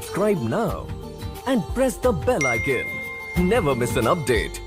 subscribe now and press the bell icon. Never miss an update.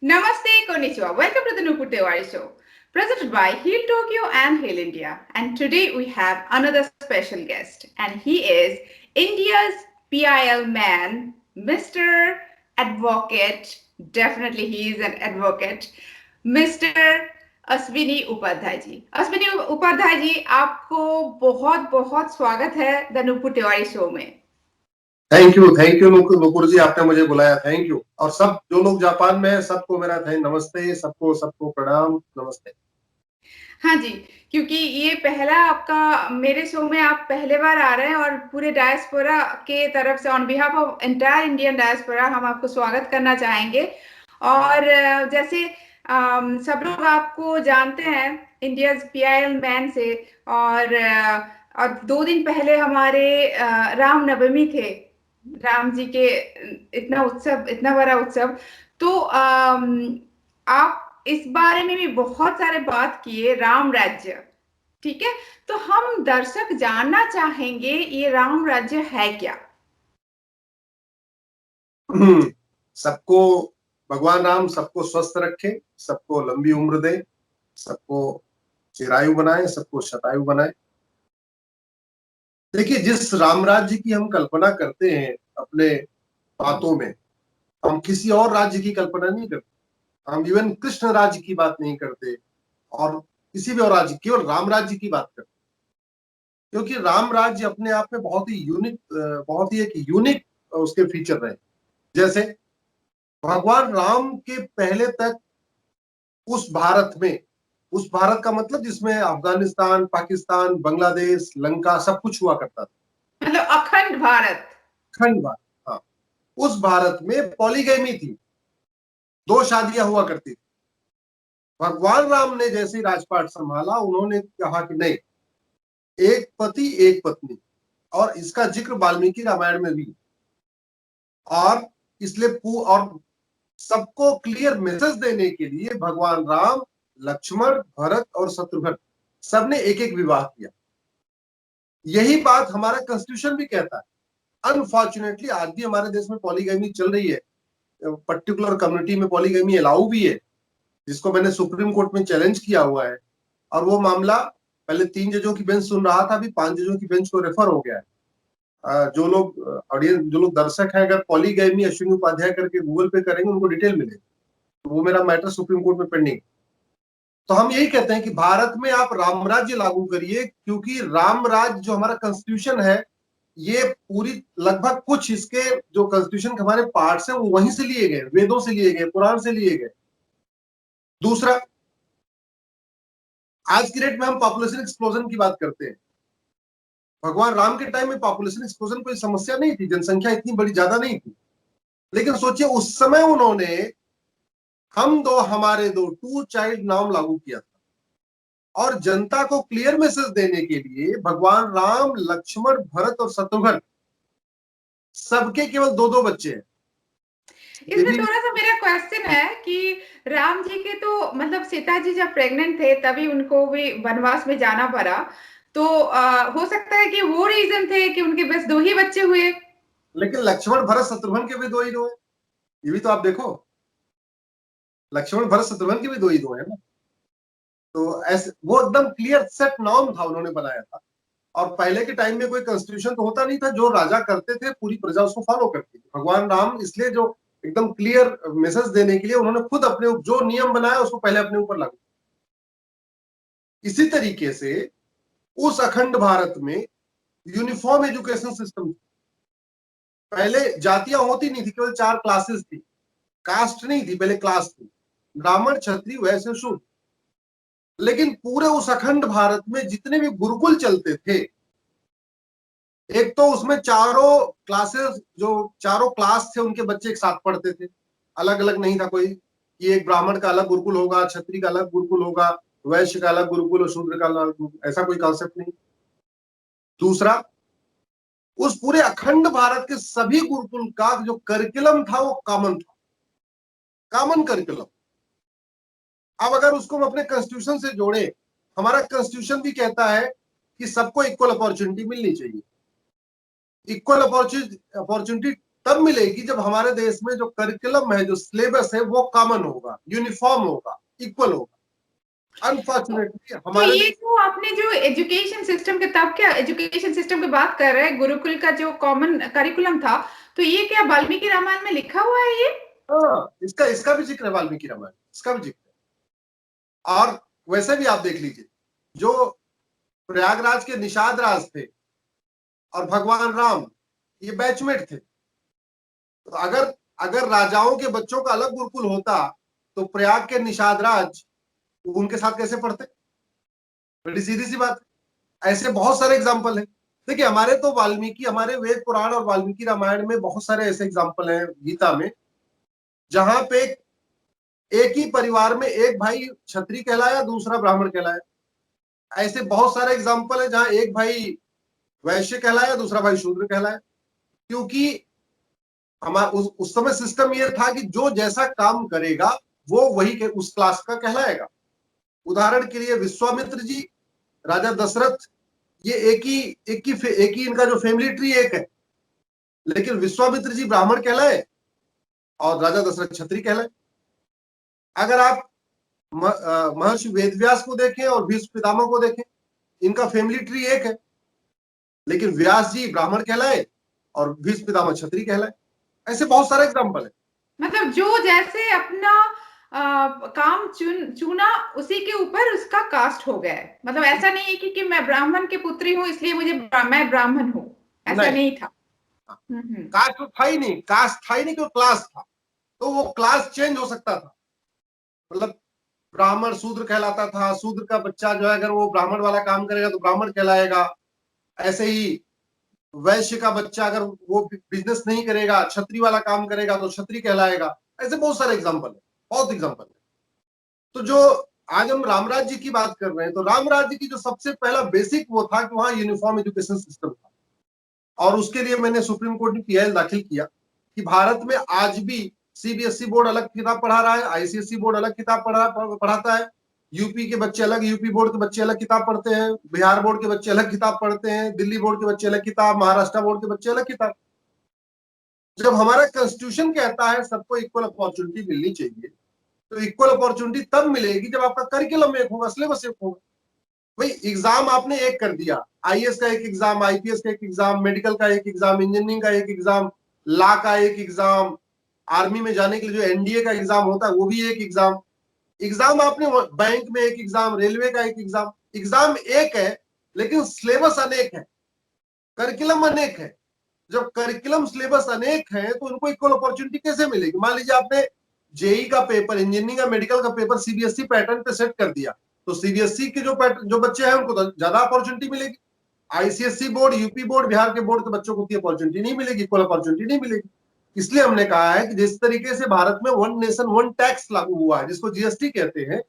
Namaste, konnichiwa. Welcome to the Nupur Tewari Show, presented by Heal Tokyo and Heal India. And today we have another special guest, and he is India's PIL man, Mr. Advocate. Definitely, he is an advocate, Mr. Ashwini Upadhyay ji. Ashwini Upadhyay ji, आपको बहुत बहुत स्वागत है the Nupur Tiwari show में। Thank you Nupur जी, आपने मुझे बुलाया, thank you. और सब जो लोग जापान में हैं सबको मेरा नमस्ते, सबको प्रणाम, नमस्ते। हाँ जी, क्योंकि ये पहला आपका मेरे शो में आप पहले बार आ रहे हैं और पूरे डायस्पोरा के तरफ से on behalf of entire Indian diaspora हम आपको स्वागत करना चाहेंगे। और जैसे सब लोग आपको जानते हैं इंडियाज PIL मैन से, और 2 दिन पहले हमारे रामनवमी थे, राम जी के इतना बड़ा उत्सव। तो आप इस बारे में भी बहुत सारे बात किए, राम राज्य, ठीक है। तो हम दर्शक जानना चाहेंगे ये राम राज्य है क्या? सबको भगवान राम सबको स्वस्थ रखे, सबको लंबी उम्र दे, सबको चिरायु बनाए, सबको शतायु बनाए। देखिए, जिस राम राज्य की हम कल्पना करते हैं अपने बातों में, हम किसी और राज्य की कल्पना नहीं करते। हम इवन कृष्ण राज्य की बात नहीं करते और किसी भी और राज्य, केवल राम राज्य की बात करते, क्योंकि राम राज्य अपने आप में बहुत ही एक यूनिक उसके फीचर रहे। जैसे भगवान राम के पहले तक उस भारत का मतलब जिसमें अफगानिस्तान, पाकिस्तान, बांग्लादेश, लंका सब कुछ हुआ करता था, मतलब अखंड भारत। हाँ। उस भारत में पॉलीगैमी थी, 2 शादियां हुआ करती थी। भगवान राम ने जैसे राजपाट संभाला, उन्होंने कहा कि नहीं, एक पति एक पत्नी, और इसका जिक्र वाल्मीकि रामायण में भी। और इसलिए और सबको क्लियर मैसेज देने के लिए भगवान राम, लक्ष्मण, भरत और शत्रुघ्न सबने एक एक विवाह किया। यही बात हमारा कॉन्स्टिट्यूशन भी कहता है। अनफॉर्चुनेटली आज भी हमारे देश में पॉलीगैमी चल रही है, पर्टिकुलर कम्युनिटी में पॉलीगैमी अलाउ भी है, जिसको मैंने सुप्रीम कोर्ट में चैलेंज किया हुआ है। और वो मामला पहले 3 जजों की बेंच सुन रहा था, अभी 5 जजों की बेंच को रेफर हो गया है। जो लोग दर्शक हैं, अगर पॉलीगैमी अश्विनी उपाध्याय करके गूगल पे करेंगे, उनको डिटेल मिलेगी। तो वो मेरा मैटर सुप्रीम कोर्ट में पेंडिंग। तो हम यही कहते हैं कि भारत में आप राम राज्य लागू करिए, क्योंकि राम राज्य जो हमारा कॉन्स्टिट्यूशन है, ये पूरी लगभग कुछ इसके जो कॉन्स्टिट्यूशन के हमारे पार्ट्स हैं वो वहीं से लिए गए, वेदों से लिए गए, पुराण से लिए गए। दूसरा, आज की डेट में हम पॉपुलेशन एक्सप्लोजन की बात करते हैं। भगवान राम के टाइम में पॉपुलेशन एक्सप्लोजन कोई समस्या नहीं थी, जनसंख्या इतनी बड़ी ज्यादा नहीं थी। लेकिन सोचिए, उस समय उन्होंने हमारे दो 2 चाइल्ड नाम लागू किया था, और जनता को क्लियर मैसेज देने के लिए भगवान राम, लक्ष्मण, भरत और शत्रुघ्न सबके केवल 2-2 बच्चे हैं। इसमें थोड़ा सा मेरा क्वेश्चन है कि राम जी के तो मतलब सीता जी जब प्रेग्नेंट थे तभी उनको भी वनवास में जाना पड़ा, तो हो सकता है कि वो रीजन थे कि उनके बस 2 ही बच्चे हुए। लेकिन लक्ष्मण, भरत, शत्रुघ्न के भी 2 ही 2 है। ये भी तो आप देखो, लक्ष्मण, भरत, शत्रुघ्न के भी 2 ही 2 है ना। तो ऐसे वो एकदम क्लियर सेट नॉर्म था, उन्होंने बनाया था। और पहले के टाइम में कोई कॉन्स्टिट्यूशन तो होता नहीं था, जो राजा करते थे पूरी प्रजा उसको फॉलो करती थी। भगवान राम इसलिए जो एकदम क्लियर मैसेज देने के लिए उन्होंने खुद अपने जो नियम बनाया उसको पहले अपने ऊपर लागू। इसी तरीके से उस अखंड भारत में यूनिफॉर्म एजुकेशन सिस्टम, पहले जातियां होती नहीं थी, केवल 4 क्लासेस थी, कास्ट नहीं थी, पहले क्लास थी, ब्राह्मण, क्षत्रिय, वैश्य, शूद्र। लेकिन पूरे उस अखंड भारत में जितने भी गुरुकुल चलते थे, एक तो उसमें चारों क्लासेस, जो चारों क्लास थे उनके बच्चे एक साथ पढ़ते थे। अलग अलग नहीं था कोई कि एक ब्राह्मण का अलग गुरुकुल होगा, क्षत्रिय का अलग गुरुकुल होगा, वैश्य का अलग गुरुकुल और शूद्र का अलग गुरुकुल, ऐसा कोई कॉन्सेप्ट नहीं। दूसरा, उस पूरे अखंड भारत के सभी गुरुकुल का जो करिकुलम था वो कॉमन था, कॉमन करिकुलम। अब अगर उसको हम अपने कॉन्स्टिट्यूशन से जोड़े, हमारा कॉन्स्टिट्यूशन भी कहता है कि सबको इक्वल अपॉर्चुनिटी मिलनी चाहिए। इक्वल अपॉर्चुनिटी तब मिलेगी जब हमारे देश में जो करिकुलम है, जो सिलेबस है, वो कॉमन होगा, यूनिफॉर्म होगा, इक्वल होगा। अनफॉर्चुनेटली तो हमारे ये देश जो आपने जो एजुकेशन सिस्टम के, तब क्या एजुकेशन सिस्टम की बात कर रहे हैं, गुरुकुल का जो कॉमन करिकुलम था, तो ये क्या वाल्मीकि रामायण में लिखा हुआ है ये? इसका इसका भी जिक्र है, वाल्मीकि रामायण, इसका भी जिक्र है। और वैसे भी आप देख लीजिए, जो प्रयागराज के निषाद राज थे और भगवान राम, ये बैचमेट थे। तो अगर अगर राजाओं के बच्चों का अलग गुरुकुल होता तो प्रयाग के निषाद राज उनके साथ कैसे पढ़ते? बड़ी सीधी सी बात है। ऐसे बहुत सारे एग्जाम्पल हैं। देखिए, हमारे तो वाल्मीकि, हमारे वेद पुराण और वाल्मीकि रामायण में बहुत सारे ऐसे एग्जाम्पल हैं, गीता में, जहां पे एक ही परिवार में एक भाई क्षत्रिय कहलाया, दूसरा ब्राह्मण कहलाया। ऐसे बहुत सारे एग्जाम्पल है जहां एक भाई वैश्य कहलाया, दूसरा भाई शूद्र कहलाया। क्योंकि हमारा उस समय सिस्टम ये था कि जो जैसा काम करेगा वो वही के उस क्लास का कहलाएगा। उदाहरण के लिए विश्वामित्र जी, राजा दशरथ, ये एक ही इनका जो फैमिली ट्री एक है, लेकिन विश्वामित्र जी ब्राह्मण कहलाए और राजा दशरथ क्षत्रिय कहलाए। अगर आप महर्षि वेदव्यास को देखें और भीष्म पितामह को देखें, इनका फैमिली ट्री एक है, लेकिन व्यास जी ब्राह्मण कहलाए और भीष्म पितामह क्षत्रिय कहलाए। ऐसे बहुत सारे एग्जाम्पल है। मतलब जो जैसे अपना काम चुना, उसी के ऊपर उसका कास्ट हो गया है। मतलब ऐसा नहीं है कि मैं ब्राह्मण की पुत्री हूँ इसलिए मैं ब्राह्मण हूँ, ऐसा नहीं, नहीं था। कास्ट तो था ही नहीं, कास्ट था ही नहीं, क्यों? क्लास था। तो वो क्लास चेंज हो सकता था। मतलब ब्राह्मण शूद्र कहलाता था, शूद्र का बच्चा जो है अगर वो ब्राह्मण वाला काम करेगा तो ब्राह्मण कहलाएगा। ऐसे ही वैश्य का बच्चा अगर वो बिजनेस नहीं करेगा, क्षत्रिय वाला काम करेगा तो क्षत्रिय कहलाएगा। ऐसे बहुत सारे एग्जाम्पल है, बहुत एग्जाम्पल है। तो जो आज हम रामराज जी की बात कर रहे हैं, तो रामराज जी की जो सबसे पहला बेसिक वो था कि वहां यूनिफॉर्म एजुकेशन सिस्टम था। और उसके लिए मैंने सुप्रीम कोर्ट में पीआईएल दाखिल किया कि भारत में आज भी सीबीएसई बोर्ड अलग किताब पढ़ा रहा है, आईसीएसई बोर्ड अलग किताब पढ़ाता है, यूपी के बच्चे अलग, यूपी बोर्ड के बच्चे अलग किताब पढ़ते हैं, बिहार बोर्ड के बच्चे अलग किताब पढ़ते हैं, दिल्ली बोर्ड के बच्चे अलग किताब, महाराष्ट्र बोर्ड के बच्चे अलग किताब। जब हमारा कॉन्स्टिट्यूशन कहता है सबको इक्वल अपॉर्चुनिटी मिलनी चाहिए, तो इक्वल अपॉर्चुनिटी तब मिलेगी जब आपका करिकुलम एक होगा, सिलेबस एक होगा। भाई एग्जाम आपने एक कर दिया, आईएएस का एक एग्जाम, आईपीएस का एक एग्जाम, मेडिकल का एक एग्जाम, इंजीनियरिंग का एक एग्जाम, लॉ का एक एग्जाम, आर्मी में जाने के लिए जो एनडीए का एग्जाम होता है वो भी एक एग्जाम। एग्जाम आपने बैंक में एक एग्जाम, रेलवे का एक एग्जाम, एग्जाम एक है लेकिन सिलेबस अनेक है, करिकुलम अनेक है। जब करिकुलम सिलेबस अनेक है तो उनको इक्वल अपॉर्चुनिटी कैसे मिलेगी? मान लीजिए आपने जेई का पेपर, इंजीनियरिंग का, मेडिकल का पेपर सीबीएसई पैटर्न पे सेट कर दिया, तो सीबीएसई के जो बच्चे हैं उनको तो ज्यादा अपॉर्चुनिटी मिलेगी। ICSE board, UP board, Bihar के बोर्ड के बच्चों को उतनी अपॉर्चुनिटी नहीं मिलेगी, इक्वल अपॉर्चुनिटी नहीं मिलेगी। इसलिए हमने कहा है कि जिस तरीके से भारत में वन नेशन वन टैक्स लागू हुआ है, जिसको जीएसटी कहते हैं,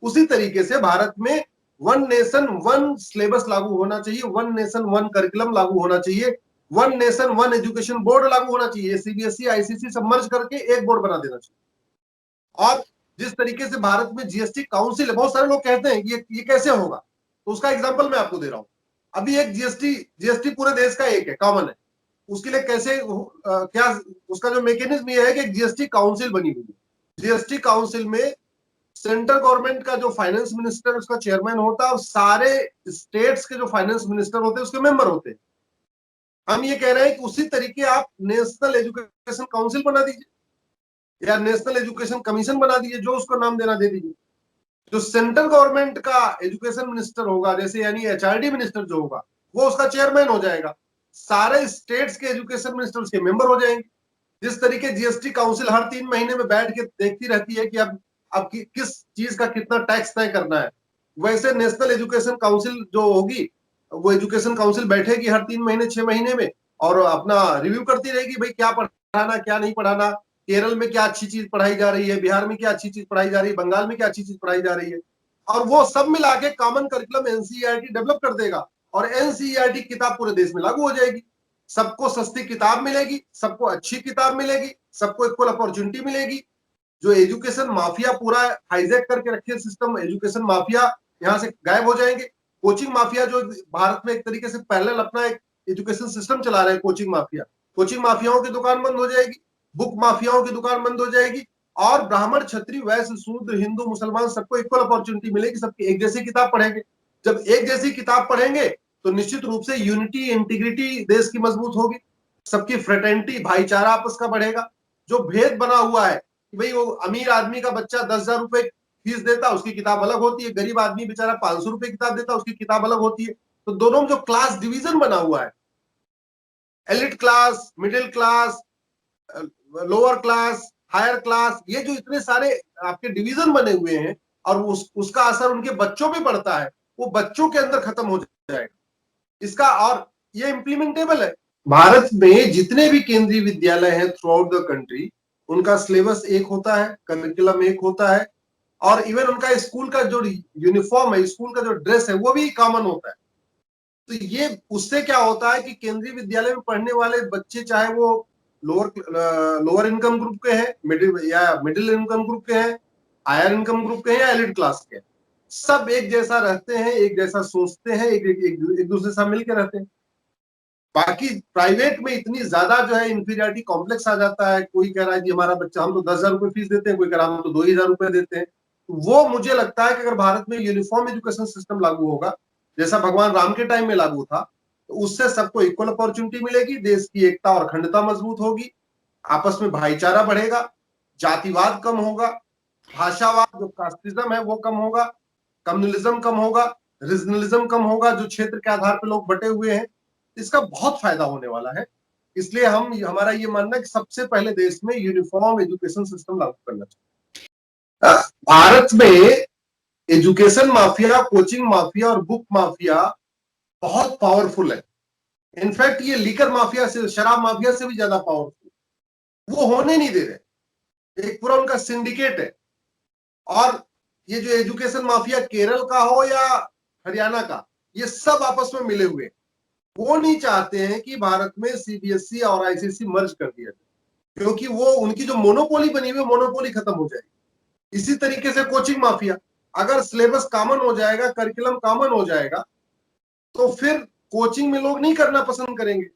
उसी तरीके से भारत में वन नेशन वन सिलेबस लागू होना चाहिए, वन नेशन वन करिकुलम लागू होना चाहिए, one nation one education board लागू होना चाहिए, सीबीएसई आईसीएसई सब मर्ज करके एक बोर्ड बना देना चाहिए। और जिस तरीके से भारत में जीएसटी काउंसिल है, बहुत सारे लोग कहते हैं कि ये कैसे होगा, तो उसका एग्जांपल मैं आपको दे रहा हूं। अभी एक जीएसटी पूरे देश का एक है, कॉमन है। उसके लिए कैसे क्या उसका जो मैकेनिज्म ये है कि एक जीएसटी काउंसिल बनी हुई है। जीएसटी काउंसिल में सेंट्रल गवर्नमेंट का जो फाइनेंस मिनिस्टर उसका चेयरमैन होता है और सारे स्टेट्स के जो फाइनेंस मिनिस्टर होते हैं उसके मेंबर होते हैं। हम ये कह रहे हैं कि उसी तरीके आप नेशनल एजुकेशन काउंसिल बना दीजिए या नेशनल एजुकेशन कमीशन बना दीजिए, जो उसको नाम देना दे दीजिए। जो सेंट्रल गवर्नमेंट का एजुकेशन मिनिस्टर होगा, जैसे यानी एचआरडी मिनिस्टर जो होगा, वो उसका चेयरमैन हो जाएगा। सारे स्टेट्स के एजुकेशन मिनिस्टर उसके मेंबर हो जाएंगे। जिस तरीके जीएसटी काउंसिल हर 3 महीने में बैठ के देखती रहती है कि अब किस चीज का कितना टैक्स तय करना है, वैसे नेशनल एजुकेशन काउंसिल जो होगी, वो एजुकेशन काउंसिल बैठेगी हर 3 महीने 6 महीने में और अपना रिव्यू करती रहेगी, भाई क्या पढ़ाना क्या नहीं पढ़ाना, केरल में क्या अच्छी चीज पढ़ाई जा रही है, बिहार में क्या अच्छी चीज पढ़ाई जा रही है, बंगाल में क्या अच्छी चीज पढ़ाई जा रही है, और वो सब मिला के कॉमन करिकुलम एनसीईआरटी डेवलप कर देगा और एनसीईआरटी किताब पूरे देश में लागू हो जाएगी। सबको सस्ती किताब मिलेगी, सबको अच्छी किताब मिलेगी, सबको इक्वल अपॉर्चुनिटी मिलेगी। जो एजुकेशन माफिया पूरा हाईजैक करके रखे सिस्टम, एजुकेशन माफिया यहाँ से गायब हो जाएंगे। कोचिंग माफिया जो भारत में एक तरीके से पैरेलल अपना एक एजुकेशन सिस्टम चला रहे हैं, कोचिंग माफियाओं की दुकान बंद हो जाएगी, बुक माफियाओं की दुकान बंद हो जाएगी, और ब्राह्मण, क्षत्रिय, वैश्य, शूद्र, हिंदू, मुसलमान सबको इक्वल अपॉर्चुनिटी मिलेगी, सबकी एक जैसी किताब पढ़ेंगे। जब एक जैसी किताब पढ़ेंगे तो निश्चित रूप से यूनिटी, इंटीग्रिटी देश की मजबूत होगी, सबकी फ्रेटर्निटी, भाईचारा आपस का बढ़ेगा। जो भेद बना हुआ है कि भाई वो अमीर आदमी का बच्चा 10,000 रुपए फीस देता, उसकी किताब अलग होती है, गरीब आदमी बेचारा 500 रुपए किताब देता, उसकी किताब अलग होती है। तो दोनों में जो क्लास डिवीजन बना हुआ है, elite class, middle class, lower class, higher class, ये जो इतने सारे आपके डिवीजन बने हुए हैं और उसका असर उनके बच्चों पे पड़ता है, वो बच्चों के अंदर खत्म हो जाएगा इसका। और ये इम्प्लीमेंटेबल है। भारत में जितने भी केंद्रीय विद्यालय हैं थ्रू आउट द कंट्री, उनका सिलेबस एक होता है, करिकुलम एक होता है, और इवन उनका स्कूल का जो यूनिफॉर्म है, स्कूल का जो ड्रेस है, वो भी कॉमन होता है। तो ये उससे क्या होता है कि केंद्रीय विद्यालय में पढ़ने वाले बच्चे, चाहे वो लोअर इनकम ग्रुप के हैं, मिडिल इनकम ग्रुप के हैं, हायर इनकम ग्रुप के हैं, या एलिट क्लास के हैं, सब एक जैसा रहते हैं, एक जैसा सोचते हैं, एक दूसरे से मिलकर रहते हैं। बाकी प्राइवेट में इतनी ज्यादा जो है इंफीरियरिटी कॉम्प्लेक्स आ जाता है। कोई कह रहा है कि हमारा बच्चा, हम तो 10,000 रुपए फीस देते हैं, कोई कह रहा है हम तो 2,000 रुपए देते हैं। वो मुझे लगता है कि अगर भारत में यूनिफॉर्म एजुकेशन सिस्टम लागू होगा, जैसा भगवान राम के टाइम में लागू था, तो उससे सबको इक्वल अपॉर्चुनिटी मिलेगी, देश की एकता और अखंडता मजबूत होगी, आपस में भाईचारा बढ़ेगा, जातिवाद कम होगा, भाषावाद जो कास्टिज्म है वो कम होगा, कम्युनलिज्म कम होगा, रीजनलिज्म कम होगा, जो क्षेत्र के आधार पर लोग बटे हुए हैं। इसका बहुत फायदा होने वाला है। इसलिए हमारा ये मानना है कि सबसे पहले देश में यूनिफॉर्म एजुकेशन सिस्टम लागू करना चाहिए। भारत में एजुकेशन माफिया, कोचिंग माफिया और बुक माफिया बहुत पावरफुल है। इनफैक्ट ये लीकर माफिया से, शराब माफिया से भी ज्यादा पावरफुल। वो होने नहीं दे रहे, एक पूरा उनका सिंडिकेट है। और ये जो एजुकेशन माफिया केरल का हो या हरियाणा का, ये सब आपस में मिले हुए हैं। वो नहीं चाहते हैं कि भारत में सीबीएसई और आईसीएसई मर्ज कर दिया जाए, क्योंकि वो उनकी जो मोनोपोली बनी हुई है, मोनोपोली खत्म हो जाएगी। इसी तरीके से कोचिंग माफिया, अगर सिलेबस कॉमन हो जाएगा, करिकुलम कॉमन हो जाएगा, तो फिर कोचिंग में लोग नहीं करना पसंद करेंगे।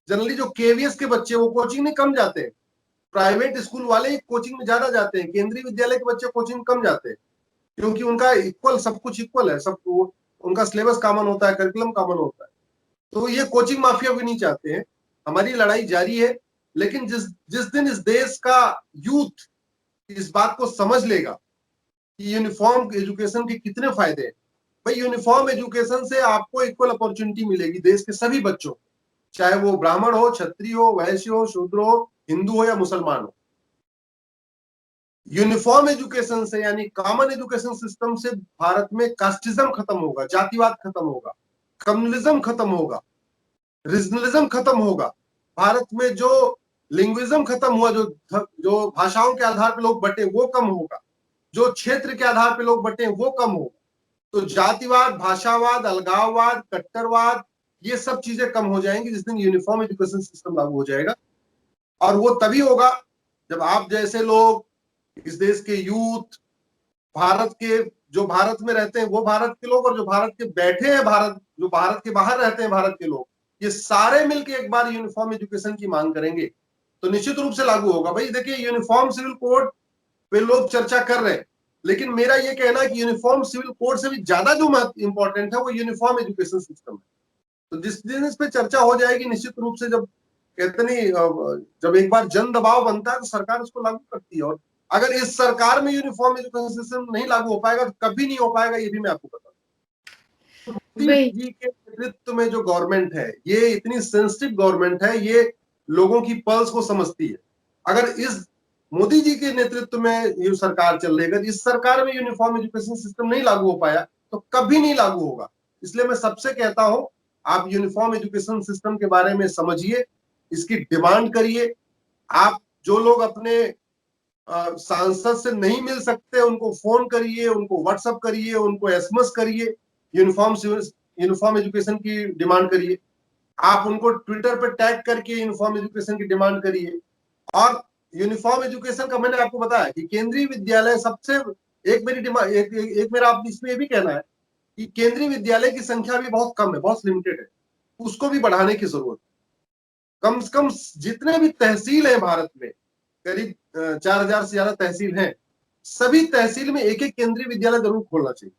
जनरली जो केवीएस के बच्चे, वो कोचिंग में कम जाते हैं, प्राइवेट स्कूल वाले कोचिंग में ज्यादा जाते हैं, केंद्रीय विद्यालय के बच्चे कोचिंग कम जाते हैं, क्योंकि उनका इक्वल, सब कुछ इक्वल है, सब उनका सिलेबस कॉमन होता है, करिकुलम कॉमन होता है। तो ये कोचिंग माफिया भी नहीं चाहते हैं। हमारी लड़ाई जारी है, लेकिन जिस दिन इस देश का यूथ इस बात को समझ लेगा कि यूनिफॉर्म एजुकेशन के कितने फायदे हैं। भाई यूनिफॉर्म एजुकेशन से आपको इक्वल अपॉर्चुनिटी मिलेगी देश के सभी बच्चों, चाहे वो ब्राह्मण हो, क्षत्रिय हो, वैश्य हो, शूद्र हो, हिंदू हो या मुसलमान हो। यूनिफॉर्म एजुकेशन से, यानी कॉमन एजुकेशन सिस्टम से, भारत में कास्टिज्म खत्म होगा, जातिवाद खत्म होगा, कम्युनलिज्म खत्म होगा, रीजनलिज्म खत्म होगा। भारत में जो लिंग्विज्म खत्म हुआ, जो भाषाओं के आधार पर लोग बटे, वो कम होगा, जो क्षेत्र के आधार पर लोग बटे वो कम होगा। तो जातिवाद, भाषावाद, अलगाववाद, कट्टरवाद, ये सब चीजें कम हो जाएंगी जिस दिन यूनिफॉर्म एजुकेशन सिस्टम लागू हो जाएगा। और वो तभी होगा जब आप जैसे लोग, इस देश के यूथ, भारत के, जो भारत में रहते हैं वो भारत के लोग, और जो भारत के बैठे हैं, जो भारत के बाहर रहते हैं भारत के लोग, ये सारे मिलकर एक बार यूनिफॉर्म एजुकेशन की मांग करेंगे तो निश्चित रूप से लागू होगा। भाई देखिए, यूनिफॉर्म सिविल कोड पे लोग चर्चा कर रहे हैं, लेकिन मेरा ये कहना है कि यूनिफॉर्म सिविल कोड से भी ज्यादा जो इंपॉर्टेंट है वो यूनिफॉर्म एजुकेशन सिस्टम है। तो जिस दिन इस पे चर्चा हो जाएगी, निश्चित रूप से, जब कहते नहीं, जब एक बार जन दबाव बनता है तो सरकार उसको लागू करती है। और अगर इस सरकार में यूनिफॉर्म एजुकेशन सिस्टम नहीं लागू हो पाएगा तो कभी नहीं हो पाएगा, ये भी मैं आपको बता दूं। मोदी जी के नेतृत्व में जो गवर्नमेंट है, ये इतनी सेंसिटिव गवर्नमेंट है, ये लोगों की पल्स को समझती है। अगर इस मोदी जी के नेतृत्व में ये सरकार चल रही है, अगर इस सरकार में यूनिफॉर्म एजुकेशन सिस्टम नहीं लागू हो पाया तो कभी नहीं लागू होगा। इसलिए मैं सबसे कहता हूं, आप यूनिफॉर्म एजुकेशन सिस्टम के बारे में समझिए, इसकी डिमांड करिए। आप जो लोग अपने सांसद से नहीं मिल सकते उनको फोन करिए, उनको व्हाट्सएप करिए, उनको एसएमएस करिए, यूनिफॉर्म एजुकेशन की डिमांड करिए। आप उनको ट्विटर पे टैग करके यूनिफॉर्म एजुकेशन की डिमांड करिए। और यूनिफॉर्म एजुकेशन का मैंने आपको बताया कि केंद्रीय विद्यालय सबसे, एक मेरी डिमांड, एक मेरा आप इसमें ये भी कहना है कि केंद्रीय विद्यालय की संख्या भी बहुत कम है, बहुत लिमिटेड है, उसको भी बढ़ाने की जरूरत है। कम से कम जितने भी तहसील है भारत में, करीब 4000 से ज्यादा तहसील हैं, सभी तहसील में एक एक केंद्रीय विद्यालय जरूर खोलना चाहिए।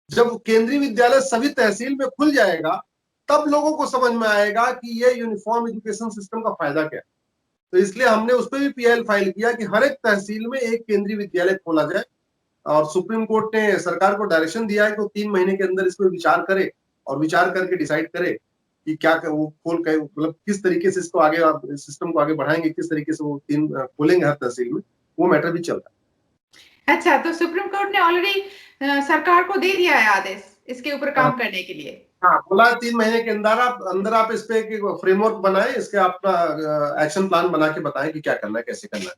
जब केंद्रीय विद्यालय सभी तहसील में खुल जाएगा तब लोगों को समझ में आएगा कि ये यूनिफॉर्म एजुकेशन सिस्टम का फायदा क्या है। तो इसलिए हमने उस पर भी पीएल फाइल किया कि हर एक तहसील में एक केंद्रीय विद्यालय खोला जाए। और सुप्रीम कोर्ट ने सरकार को डायरेक्शन दिया है कि वो 3 महीने के अंदर इस पर विचार करे और विचार करके डिसाइड करे कि क्या वो खोल के, मतलब किस तरीके से इसको आगे, सिस्टम को आगे बढ़ाएंगे, किस तरीके से वो 3 खोलेंगे हर तहसील में, वो मैटर भी चल रहा है। अच्छा, तो सुप्रीम कोर्ट ने ऑलरेडी सरकार को दे दिया है आदेश इसके ऊपर काम करने के लिए। हाँ, बोला 3 महीने के अंदर आप इस पे एक फ्रेमवर्क बनाए, इसके अपना एक्शन प्लान बना के बताएं कि क्या करना है, कैसे करना है।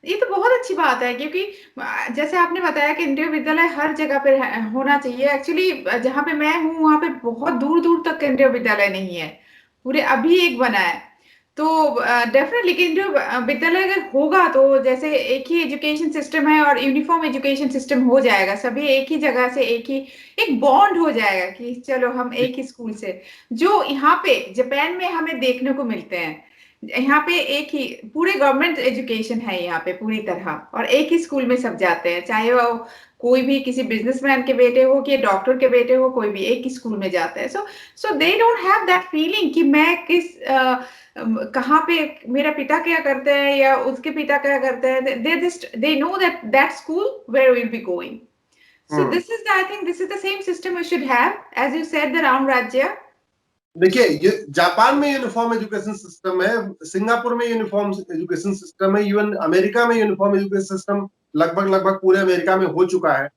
ये तो बहुत अच्छी बात है, क्योंकि जैसे आपने बताया केंद्रीय विद्यालय हर जगह पे होना चाहिए। एक्चुअली जहाँ पे मैं हूँ वहाँ पे बहुत दूर दूर तक केंद्रीय विद्यालय नहीं है, पूरे अभी एक बना है। तो डेफिनेटली केंद्रीय विद्यालय अगर होगा तो जैसे एक ही एजुकेशन सिस्टम है और यूनिफॉर्म एजुकेशन सिस्टम हो जाएगा, सभी एक ही जगह से एक बॉन्ड हो जाएगा कि चलो हम एक ही स्कूल से, जो यहाँ पे जापान में हमें देखने को मिलते हैं। यहाँ पे एक ही पूरे गवर्नमेंट एजुकेशन है यहाँ पे पूरी तरह, और एक ही स्कूल में सब जाते हैं, चाहे वो कोई भी किसी बिजनेसमैन के बेटे हो कि डॉक्टर के बेटे हो, कोई भी एक ही स्कूल में जाता है। So they don't have that feeling कि मैं कहाँ पे मेरा पिता क्या करते हैं या उसके पिता क्या करते हैं। They know that school where will be going. So this is I think this is the same system we should have, as you said the Ram Rajya. देखिए, ये जापान में यूनिफॉर्म एजुकेशन सिस्टम है, सिंगापुर में यूनिफॉर्म एजुकेशन सिस्टम है, even America में uniform education system लगभग पूरे America में हो चुका है।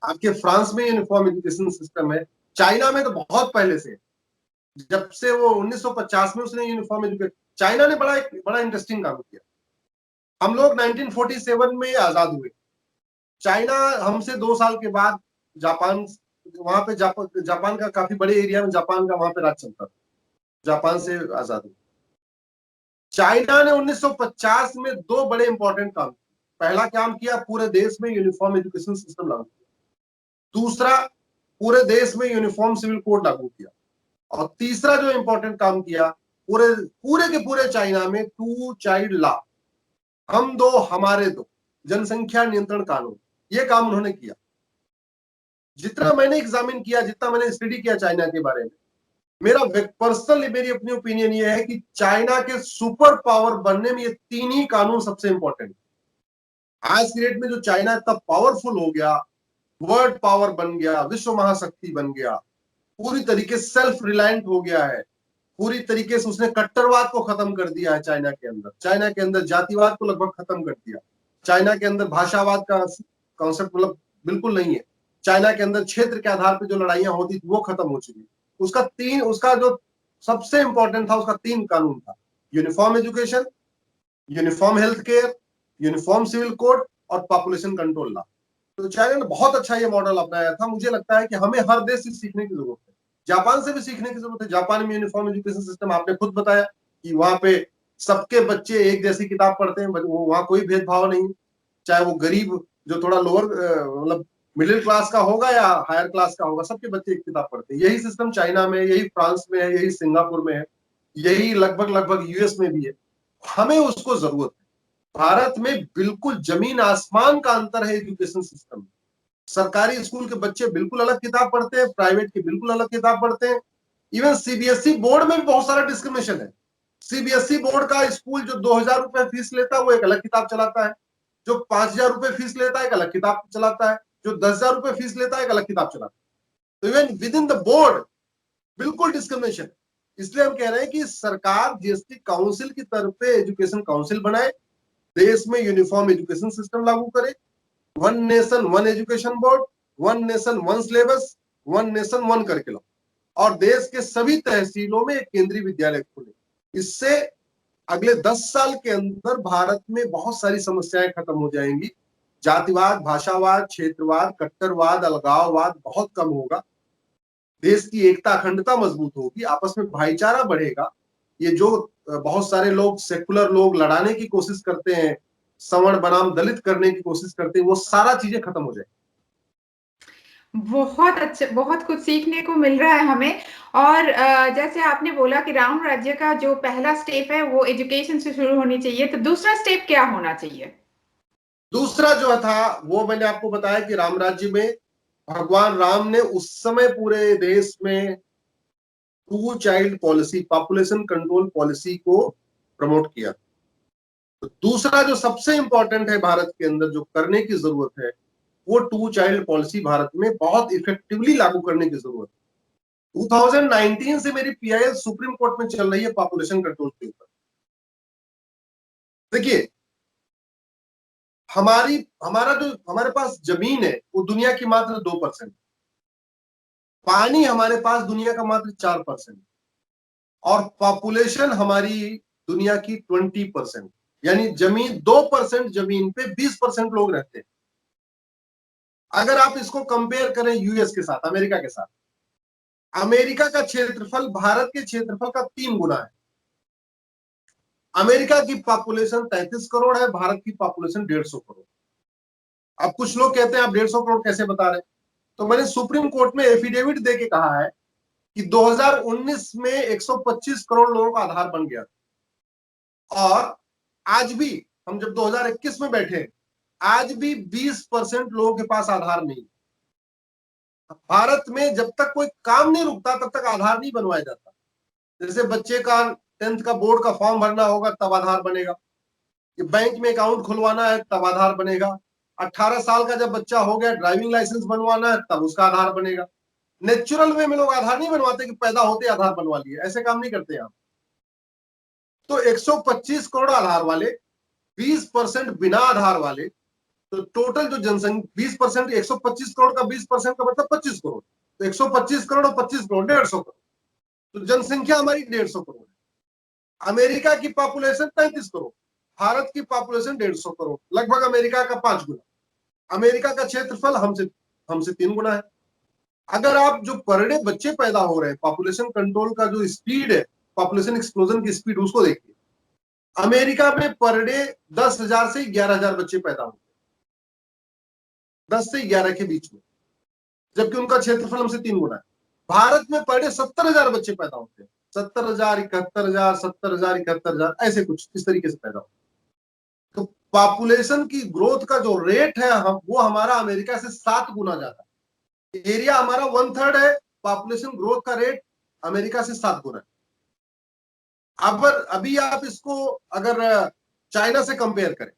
आपके फ्रांस में यूनिफॉर्म एजुकेशन सिस्टम है। चाइना में तो बहुत पहले से, जब से वो 1950 में उसने यूनिफॉर्म एजुकेशन, चाइना ने बड़ा इंटरेस्टिंग काम किया। हम लोग 1947 में आजाद हुए, चाइना हमसे 2 साल के बाद जापान, वहां पे जापान का काफी बड़े एरिया में जापान का वहां पे राज चलता था, जापान से आजाद हुआ। चाइना ने 1950 में 2 बड़े इंपॉर्टेंट काम किए। पहला काम किया, पूरे देश में यूनिफॉर्म एजुकेशन सिस्टम लागू किया। दूसरा, पूरे देश में यूनिफॉर्म सिविल कोड लागू किया। और तीसरा जो इंपॉर्टेंट काम किया, पूरे के पूरे चाइना में 2 चाइल्ड लॉ, हम दो हमारे दो, जनसंख्या नियंत्रण कानून, ये काम उन्होंने किया। जितना मैंने एग्जामिन किया, जितना मैंने स्टडी किया चाइना के बारे में, मेरी अपनी ओपिनियन ये है कि चाइना के सुपर पावर बनने में ये 3 ही कानून सबसे इंपॉर्टेंट। आज की डेट में जो चाइना इतना पावरफुल हो गया, वर्ल्ड पावर बन गया, विश्व महाशक्ति बन गया, पूरी तरीके से सेल्फ रिलायंट हो गया है, पूरी तरीके से उसने कट्टरवाद को खत्म कर दिया है। चाइना के अंदर जातिवाद को लगभग खत्म कर दिया। चाइना के अंदर भाषावाद का कॉन्सेप्ट मतलब बिल्कुल नहीं है। चाइना के अंदर क्षेत्र के आधार पर जो लड़ाइयां होती थी वो खत्म हो चुकी। उसका जो सबसे इंपॉर्टेंट था, उसका 3 कानून था, uniform education, uniform health care, uniform civil code और पॉपुलेशन कंट्रोल लॉ। तो चाइना ने बहुत अच्छा ये मॉडल अपनाया था। मुझे लगता है कि हमें हर देश से सीखने की जरूरत है, जापान से भी सीखने की जरूरत है। जापान में यूनिफॉर्म एजुकेशन सिस्टम, आपने खुद बताया कि वहां पे सबके बच्चे एक जैसी किताब पढ़ते हैं, वहां कोई भेदभाव नहीं, चाहे वो गरीब जो थोड़ा लोअर मतलब मिडिल क्लास का होगा या हायर क्लास का होगा, सबके बच्चे एक किताब पढ़ते हैं। यही सिस्टम चाइना में, यही फ्रांस में है, यही सिंगापुर में है, यही लगभग यूएस में भी है। हमें उसको जरूरत है। भारत में बिल्कुल जमीन आसमान का अंतर है एजुकेशन सिस्टम में। सरकारी स्कूल के बच्चे बिल्कुल अलग किताब पढ़ते हैं, प्राइवेट के बिल्कुल अलग किताब पढ़ते हैं। इवन सीबीएसई बोर्ड में भी बहुत सारा डिस्क्रिमिनेशन है। सीबीएसई बोर्ड का स्कूल जो 2000 रुपए फीस लेता है वो एक अलग किताब चलाता है, जो 5000 रुपए फीस लेता है एक अलग किताब चलाता है, जो 10,000 रुपए फीस लेता है एक अलग किताब चलाता है। तो even with in the board बिल्कुल डिस्क्रिमिनेशन। इसलिए हम कह रहे हैं कि सरकार जीएसटी काउंसिल की तरफ पे एजुकेशन काउंसिल बनाए, देश में यूनिफॉर्म एजुकेशन सिस्टम लागू करे, 1 nation 1 education board, 1 nation 1 syllabus, 1 nation 1 curriculum, और देश के सभी तहसीलों में एक केंद्रीय विद्यालय खोले। इससे अगले 10 साल के अंदर भारत में बहुत सारी समस्याएं खत्म हो जाएंगी। जातिवाद, भाषावाद, क्षेत्रवाद, कट्टरवाद, अलगाववाद बहुत कम होगा। देश की एकता, अखंडता मजबूत होगी, आपस में भाईचारा बढ़ेगा। ये जो बहुत सारे लोग, सेकुलर लोग लड़ाने की कोशिश करते हैं, सवर्ण बनाम दलित करने की कोशिश करते हैं, वो सारा चीजें खत्म हो जाएगी। बहुत अच्छे, बहुत कुछ सीखने को मिल रहा है हमें। और जैसे आपने बोला कि राम राज्य का जो पहला स्टेप है वो एजुकेशन से शुरू होनी चाहिए, तो दूसरा स्टेप क्या होना चाहिए? दूसरा जो था वो मैंने आपको बताया कि राम राज्य में भगवान राम ने उस समय पूरे देश में two child policy, population control policy को प्रमोट किया। तो दूसरा जो सबसे इंपॉर्टेंट है भारत के अंदर जो करने की जरूरत है, वो टू चाइल्ड पॉलिसी भारत में बहुत इफेक्टिवली लागू करने की जरूरत है। 2019 से मेरी पीआईएल सुप्रीम कोर्ट में चल रही है पॉपुलेशन कंट्रोल के ऊपर। देखिए, हमारा जो हमारे पास जमीन है वो दुनिया की मात्र 2%, पानी हमारे पास दुनिया का मात्र 4%, और पॉपुलेशन हमारी दुनिया की 20%। यानी जमीन 2% जमीन पे 20% लोग रहते हैं। अगर आप इसको कंपेयर करें यूएस के साथ, अमेरिका के साथ, अमेरिका का क्षेत्रफल भारत के क्षेत्रफल का 3 गुना है। अमेरिका की पॉपुलेशन 33 करोड़ है, भारत की पॉपुलेशन 150 करोड़। अब कुछ लोग कहते हैं आप 150 करोड़ कैसे बता रहे हैं? तो मैंने सुप्रीम कोर्ट में एफिडेविट दे के कहा है कि 2019 में 125 करोड़ लोगों का आधार बन गया, और आज भी हम जब 2021 में बैठे, आज भी 20% लोगों के पास आधार नहीं। भारत में जब तक कोई काम नहीं रुकता तब तक आधार नहीं बनवाया जाता। जैसे बच्चे का 10th का बोर्ड का फॉर्म भरना होगा तब आधार बनेगा, ये बैंक में अकाउंट खुलवाना है तब आधार बनेगा, 18 साल का जब बच्चा हो गया ड्राइविंग लाइसेंस बनवाना है तब उसका आधार बनेगा। नेचुरल वे में लोग आधार नहीं बनवाते कि पैदा होते आधार बनवा लिए, ऐसे काम नहीं करते आप। तो 125 करोड़ आधार वाले, 20% बिना आधार वाले, तो टोटल जो जनसंख्या 20%, 125 करोड़ का 20% का मतलब 25 करोड़। तो 125 करोड़ और 25 करोड़ 150 करोड़, तो जनसंख्या हमारी 150 करोड़ है। अमेरिका की पॉपुलेशन 35 करोड़, भारत की पॉपुलेशन 150 करोड़, लगभग अमेरिका का 5 गुना। अमेरिका का क्षेत्रफल हमसे हमसे 3 गुना है। अगर आप जो पर डे बच्चे पैदा हो रहे हैं, पॉपुलेशन कंट्रोल का जो स्पीड है, पॉपुलेशन एक्सप्लोजन की स्पीड, उसको देखिए। अमेरिका में पर डे 10,000 से 11,000 बच्चे पैदा होते हैं, 10 से 11 के बीच में, जबकि उनका क्षेत्रफल हमसे 3 गुना है। भारत में पर डे 70,000 बच्चे पैदा होते हैं, 70,000, 71,000, 70,000, 71,000, ऐसे कुछ इस तरीके से पैदा होते हैं। तो पॉपुलेशन की ग्रोथ का जो रेट है वो हमारा अमेरिका से 7 गुना ज्यादा है। एरिया हमारा 1/3 है, पॉपुलेशन ग्रोथ का रेट अमेरिका से 7 गुना है। अब अभी आप इसको अगर चाइना से कंपेयर करें,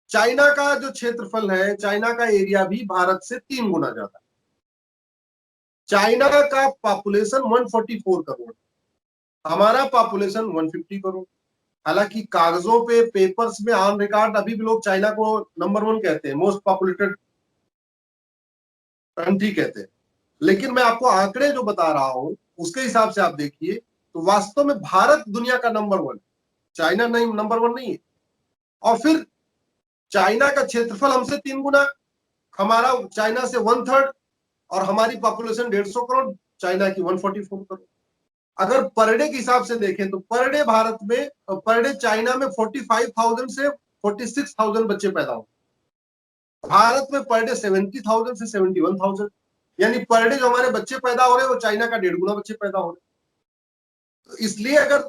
चाइना का जो क्षेत्रफल है, चाइना का एरिया भी भारत से 3 गुना ज्यादा है। चाइना का पॉपुलेशन 144 करोड़, हमारा पॉपुलेशन 150 करोड़। हालांकि कागजों पे, पेपर्स में, ऑन रिकॉर्ड अभी भी लोग चाइना को नंबर 1 कहते हैं, मोस्ट पॉपुलेटेड कंट्री कहते हैं। लेकिन मैं आपको आंकड़े जो बता रहा हूं उसके हिसाब से आप देखिए तो वास्तव में भारत दुनिया का नंबर 1, चाइना नहीं, नंबर 1 नहीं है। और फिर चाइना का क्षेत्रफल हमसे 3 गुना, हमारा चाइना से 1/3, और हमारी पॉपुलेशन 150 करोड़, चाइना की 144 करोड़। अगर पर डे के हिसाब से देखें तो पर डे भारत में, पर डे चाइना में 45,000 से 46,000 बच्चे पैदा हो, भारत में पर डे 70,000 से 71,000। यानी पर डे जो हमारे बच्चे पैदा हो रहे हैं वो चाइना का 1.5 गुना बच्चे पैदा हो रहे हैं। तो इसलिए अगर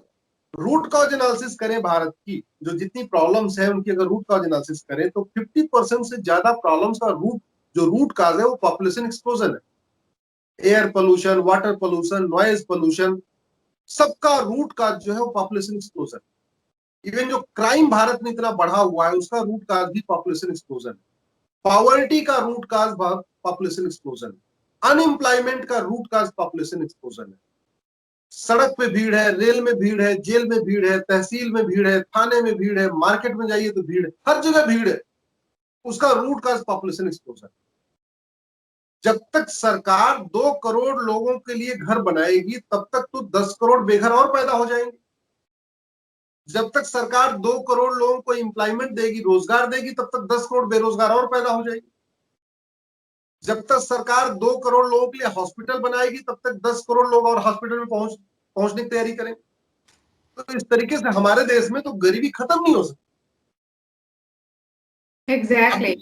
रूट कॉज एनालिसिस करें भारत की, जो जितनी प्रॉब्लम्स है उनकी अगर रूट कॉज एनालिसिस करें तो 50% से ज्यादा प्रॉब्लम्स का रूट कॉज है वो पॉपुलेशन एक्सप्लोजन है। Air pollution, water pollution, noise pollution, सबका रूट कॉज जो है वो पॉपुलेशन एक्सप्लोजन। इवन जो क्राइम भारत में इतना बढ़ा हुआ है उसका रूट कॉज भी पॉपुलेशन एक्सप्लोजन है। पॉवर्टी का रूट कॉज पॉपुलेशन एक्सप्लोजन है। अनएम्प्लॉयमेंट का रूट कॉज पॉपुलेशन एक्सप्लोजन है। सड़क पे भीड़ है, रेल में भीड़ है, जेल में भीड़ है, तहसील में भीड़ है, थाने में भीड़ है, मार्केट में जाइए तो भीड़ है, हर जगह भीड़ है, उसका रूट कॉज पॉपुलेशन एक्सप्लोजन। जब तक सरकार 2 करोड़ लोगों के लिए घर बनाएगी तब तक तो 10 करोड़ बेघर और पैदा हो जाएंगे। जब तक सरकार 2 करोड़ लोगों को एम्प्लॉयमेंट देगी, रोजगार देगी, तब तक 10 करोड़ बेरोजगार और पैदा हो जाएगी। जब तक सरकार 2 करोड़ लोगों के लिए हॉस्पिटल बनाएगी, तब तक 10 करोड़ लोग और हॉस्पिटल में पहुंचने की तैयारी करेंगे। तो इस तरीके से हमारे देश में तो गरीबी खत्म नहीं हो सकती। एग्जैक्टली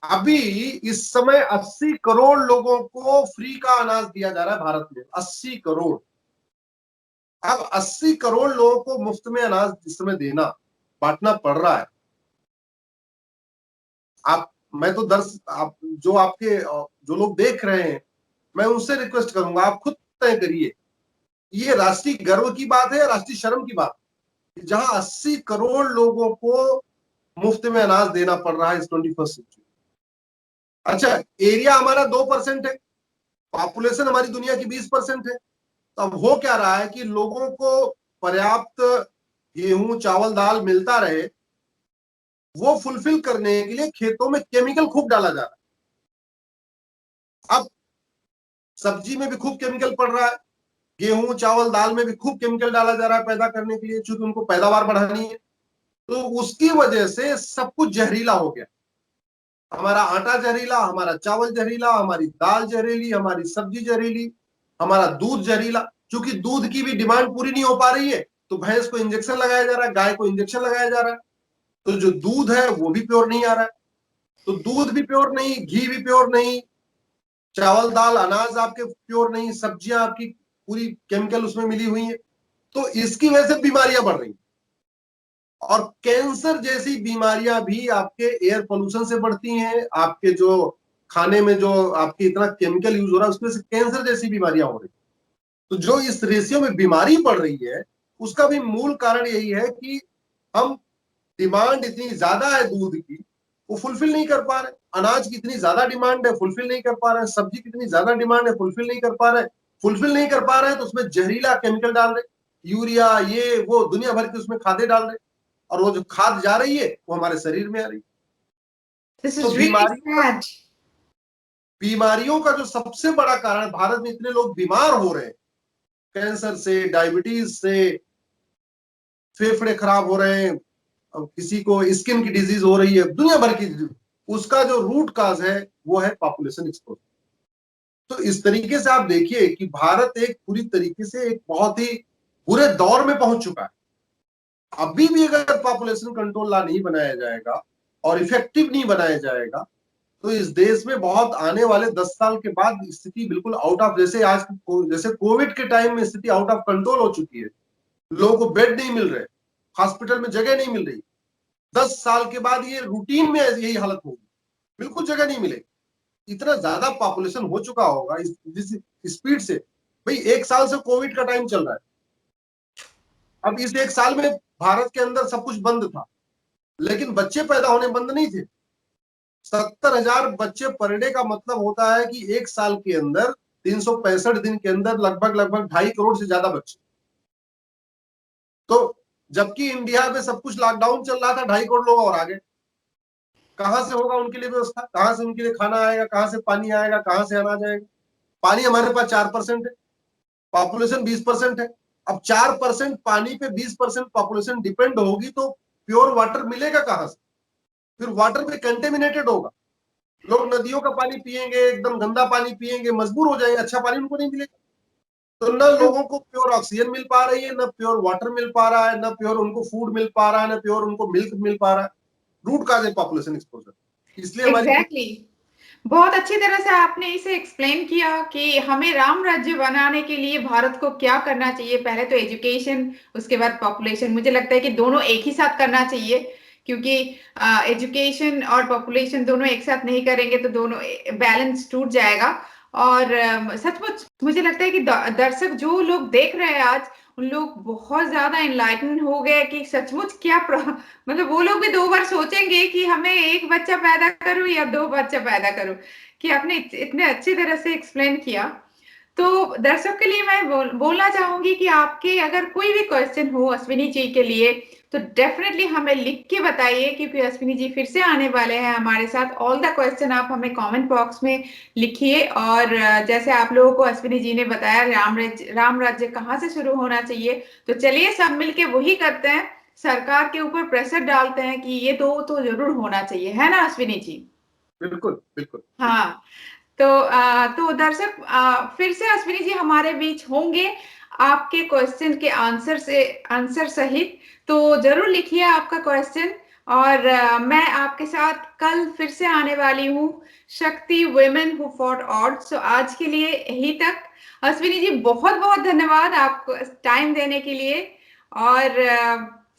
अभी इस समय 80 करोड़ लोगों को फ्री का अनाज दिया जा रहा है भारत में, 80 करोड़। अब 80 करोड़ लोगों को मुफ्त में अनाज इस समय देना, बांटना पड़ रहा है। मैं तो आप जो लोग देख रहे हैं, मैं उनसे रिक्वेस्ट करूंगा, आप खुद तय करिए, ये राष्ट्रीय गर्व की बात है या राष्ट्रीय शर्म की बात है, जहां 80 करोड़ लोगों को मुफ्त में अनाज देना पड़ रहा है इस 21st सेंचुरी। अच्छा, एरिया हमारा 2% है, पॉपुलेशन हमारी दुनिया की 20% है। तो अब हो क्या रहा है कि लोगों को पर्याप्त गेहूं, चावल, दाल मिलता रहे, वो फुलफिल करने के लिए खेतों में केमिकल खूब डाला जा रहा है। अब सब्जी में भी खूब केमिकल पड़ रहा है, गेहूं, चावल, दाल में भी खूब केमिकल डाला जा रहा है पैदा करने के लिए, चूंकि उनको पैदावार बढ़ानी है। तो उसकी वजह से सब कुछ जहरीला हो गया। हमारा आटा जहरीला, हमारा चावल जहरीला, हमारी दाल जहरीली, हमारी सब्जी जहरीली, हमारा दूध जहरीला। चूंकि दूध की भी डिमांड पूरी नहीं हो पा रही है, तो भैंस को इंजेक्शन लगाया जा रहा है, गाय को इंजेक्शन लगाया जा रहा है, तो जो दूध है वो भी प्योर नहीं आ रहा है। तो दूध भी प्योर नहीं, घी भी प्योर नहीं, चावल, दाल, अनाज आपके प्योर नहीं, सब्जियां आपकी पूरी केमिकल उसमें मिली हुई है। तो इसकी वजह से बीमारियां बढ़ रही हैं। और कैंसर जैसी बीमारियां भी आपके एयर पोल्यूशन से बढ़ती हैं, आपके जो खाने में जो आपके इतना केमिकल यूज हो रहा है उसमें से कैंसर जैसी बीमारियां हो रही। तो जो इस रेशियो में बीमारी बढ़ रही है, उसका भी मूल कारण यही है कि हम डिमांड इतनी ज्यादा है दूध की, वो फुलफिल नहीं कर पा रहे। अनाज की इतनी ज्यादा डिमांड है, फुलफिल नहीं कर पा रहे। सब्जी की इतनी ज्यादा डिमांड है, फुलफिल नहीं कर पा रहे। फुलफिल नहीं कर पा रहे हैं तो उसमें जहरीला केमिकल डाल रहे, यूरिया, ये वो दुनिया भर की उसमें खादें डाल रहे, और वो जो खाद जा रही है वो हमारे शरीर में आ रही है। तो बीमारियों का जो सबसे बड़ा कारण, भारत में इतने लोग बीमार हो रहे हैं, कैंसर से, डायबिटीज से, फेफड़े खराब हो रहे हैं, अब किसी को स्किन की डिजीज हो रही है, दुनिया भर की, उसका जो रूट काज है वो है पॉपुलेशन एक्सप्लोजन। तो इस तरीके से आप देखिए कि भारत एक पूरी तरीके से एक बहुत ही बुरे दौर में पहुंच चुका है। अभी भी अगर पॉपुलेशन कंट्रोल लॉ नहीं बनाया जाएगा और इफेक्टिव नहीं बनाया जाएगा, तो इस देश में बहुत आने वाले 10 साल के बाद स्थिति बिल्कुल आउट ऑफ, जैसे कोविड के टाइम में स्थिति आउट ऑफ कंट्रोल हो चुकी है, लोगों को बेड नहीं मिल रहे, हॉस्पिटल में जगह नहीं मिल रही। 10 साल के बाद ये रूटीन में यही हालत होगी, बिल्कुल जगह नहीं मिलेगी। इतना ज्यादा पॉपुलेशन हो चुका होगा इस स्पीड से। भाई 1 साल से कोविड का टाइम चल रहा है, अब इस 1 साल में भारत के अंदर सब कुछ बंद था, लेकिन बच्चे पैदा होने बंद नहीं थे। 70,000 बच्चे पर डे का मतलब होता है कि 1 साल के अंदर 365 दिन के अंदर लगभग 2.5 करोड़ से ज्यादा बच्चे। तो जबकि इंडिया में सब कुछ लॉकडाउन चल रहा था, 2.5 करोड़ लोग और आ गए। कहां से होगा उनके लिए व्यवस्था, कहां से उनके लिए खाना आएगा, कहां से पानी आएगा, कहां से अनाज आएगा। पानी हमारे पास 4% है, पॉपुलेशन 20% है। अब 4% पानी पे 20% पॉपुलेशन डिपेंड होगी, तो प्योर वाटर मिलेगा कहां से? फिर वाटर भी कंटेमिनेटेड होगा, लोग नदियों का पानी पिएंगे, एकदम गंदा पानी पिएंगे, मजबूर हो जाएंगे, अच्छा पानी उनको नहीं मिलेगा। तो न लोगों को प्योर ऑक्सीजन मिल पा रही है, न प्योर वाटर मिल पा रहा है, न प्योर उनको फूड मिल पा रहा है, न प्योर उनको मिल्क मिल पा रहा है। रूट काज है पॉपुलेशन एक्सप्लोजन। इसलिए हमारी बहुत अच्छी तरह से आपने इसे एक्सप्लेन किया कि हमें राम राज्य बनाने के लिए भारत को क्या करना चाहिए। पहले तो एजुकेशन, उसके बाद पॉपुलेशन। मुझे लगता है कि दोनों एक ही साथ करना चाहिए, क्योंकि एजुकेशन और पॉपुलेशन दोनों एक साथ नहीं करेंगे तो दोनों बैलेंस टूट जाएगा। और सचमुच मुझे लगता है कि दर्शक जो लोग देख रहे हैं आज, उन लोग बहुत ज्यादा एनलाइटन हो गए कि सचमुच क्या मतलब वो लोग भी 2 बार सोचेंगे कि हमें 1 बच्चा पैदा करूं या 2 बच्चा पैदा करूं। कि आपने इतने अच्छी तरह से एक्सप्लेन किया। तो दर्शक के लिए मैं बोलना चाहूंगी कि आपके अगर कोई भी क्वेश्चन हो अश्विनी जी के लिए, तो डेफिनेटली हमें लिख के बताइए, क्योंकि अश्विनी जी फिर से आने वाले हैं हमारे साथ। ऑल द क्वेश्चन आप हमें कमेंट बॉक्स में लिखिए। और जैसे आप लोगों को अश्विनी जी ने बताया राम राज्य कहाँ से शुरू होना चाहिए, तो चलिए सब मिलके वही करते हैं। सरकार के ऊपर प्रेशर डालते हैं कि ये तो जरूर होना चाहिए, है ना अश्विनी जी? बिल्कुल बिल्कुल। हाँ, तो दर्शक फिर से अश्विनी जी हमारे बीच होंगे आपके क्वेश्चन के आंसर सहित। तो जरूर लिखिए आपका क्वेश्चन, और मैं आपके साथ कल फिर से आने वाली हूँ, शक्ति वुमेन हु फॉट ऑड्स। तो आज के लिए यही तक। अश्विनी जी बहुत बहुत धन्यवाद आपको टाइम देने के लिए, और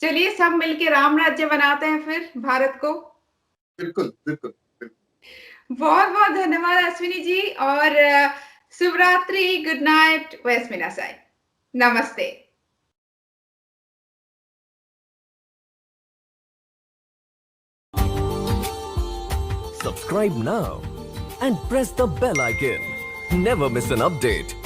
चलिए सब मिलके राम राज्य बनाते हैं फिर भारत को। बिल्कुल बिल्कुल। बहुत बहुत धन्यवाद अश्विनी जी, और शुभ रात्रि, गुड नाइट, वैस्मिना साई, नमस्ते। Subscribe now and press the bell icon. Never miss an update.